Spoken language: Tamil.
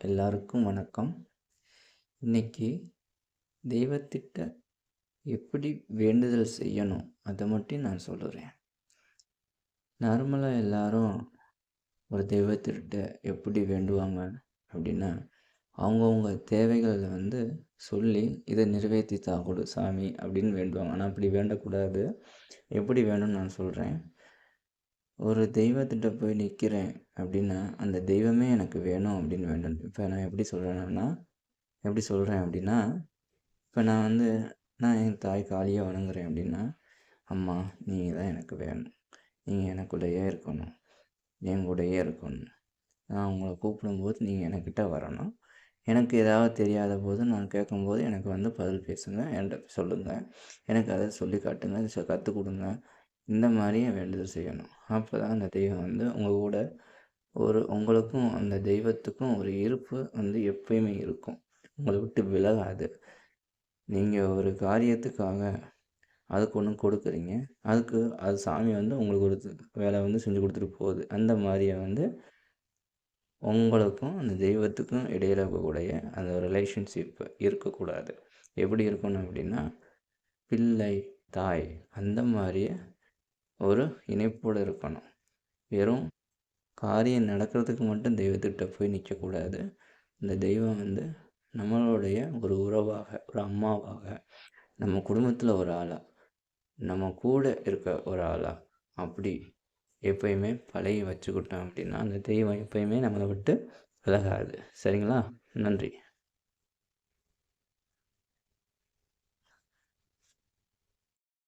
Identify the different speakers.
Speaker 1: எல்லாருக்கும் வணக்கம். இன்னைக்கு தெய்வத்திட்ட எப்படி வேண்டுதல் செய்யணும் அதை மட்டும் நான் சொல்லுறேன். நார்மலாக எல்லாரும் ஒரு தெய்வத்திட்ட எப்படி வேண்டுவாங்க அப்படின்னா, அவங்கவுங்க தேவைகளை சொல்லி இதை நிறைவேற்றித்தா கொடு சாமி அப்படின்னு வேண்டுவாங்க. ஆனால் அப்படி வேண்டக்கூடாது. எப்படி வேணும்னு நான் சொல்கிறேன். ஒரு தெய்வத்திட்ட போய் நிற்கிறேன் அப்படின்னா, அந்த தெய்வமே எனக்கு வேணும் அப்படின்னு வேண்டும். இப்போ நான் எப்படி சொல்கிறேன் அப்படின்னா, இப்போ நான் என் தாய் காளியை வணங்குறேன் அப்படின்னா, அம்மா நீங்கள் தான் எனக்கு வேணும், நீங்கள் எனக்குள்ளேயே இருக்கணும், என் கூடயே இருக்கணும். நான் உங்களை கூப்பிடும்போது நீங்கள் என்கிட்ட வரணும். எனக்கு ஏதாவது தெரியாத போது நான் கேட்கும்போது எனக்கு பதில் பேசுங்க, என்கிட்ட சொல்லுங்கள், எனக்கு அதை சொல்லி காட்டுங்க, கற்றுக் கொடுங்க. இந்த மாதிரியே வேண்டுதல் செய்யணும். அப்போ தான் அந்த தெய்வம் உங்கள் கூட உங்களுக்கும் அந்த தெய்வத்துக்கும் ஒரு இருப்பு எப்பயுமே இருக்கும். உங்களை விட்டு விலகாது. நீங்கள் ஒரு காரியத்துக்காக அதுக்கு ஒன்று கொடுக்குறீங்க, அதுக்கு அது சாமி உங்களுக்கு ஒரு வேலை செஞ்சு கொடுத்துட்டு போகுது. அந்த மாதிரியே உங்களுக்கும் அந்த தெய்வத்துக்கும் இடையில் இருக்கக்கூடிய அந்த ரிலேஷன்ஷிப் இருக்கக்கூடாது. எப்படி இருக்கணும் அப்படின்னா, பிள்ளை தாய் அந்த மாதிரியே ஒரு இணைப்போடு இருக்கணும். வெறும் காரியம் நடக்கிறதுக்கு மட்டும் தெய்வத்திட்ட போய் நிற்கக்கூடாது. இந்த தெய்வம் நம்மளுடைய ஒரு உறவாக, ஒரு அம்மாவாக, நம்ம குடும்பத்தில் ஒரு ஆளாக, நம்ம கூட இருக்க ஒரு ஆளாக அப்படி எப்பயுமே பழகி வச்சுக்கிட்டோம் அப்படின்னா அந்த தெய்வம் எப்பயுமே நம்மளை விட்டு விலகாது. சரிங்களா? நன்றி.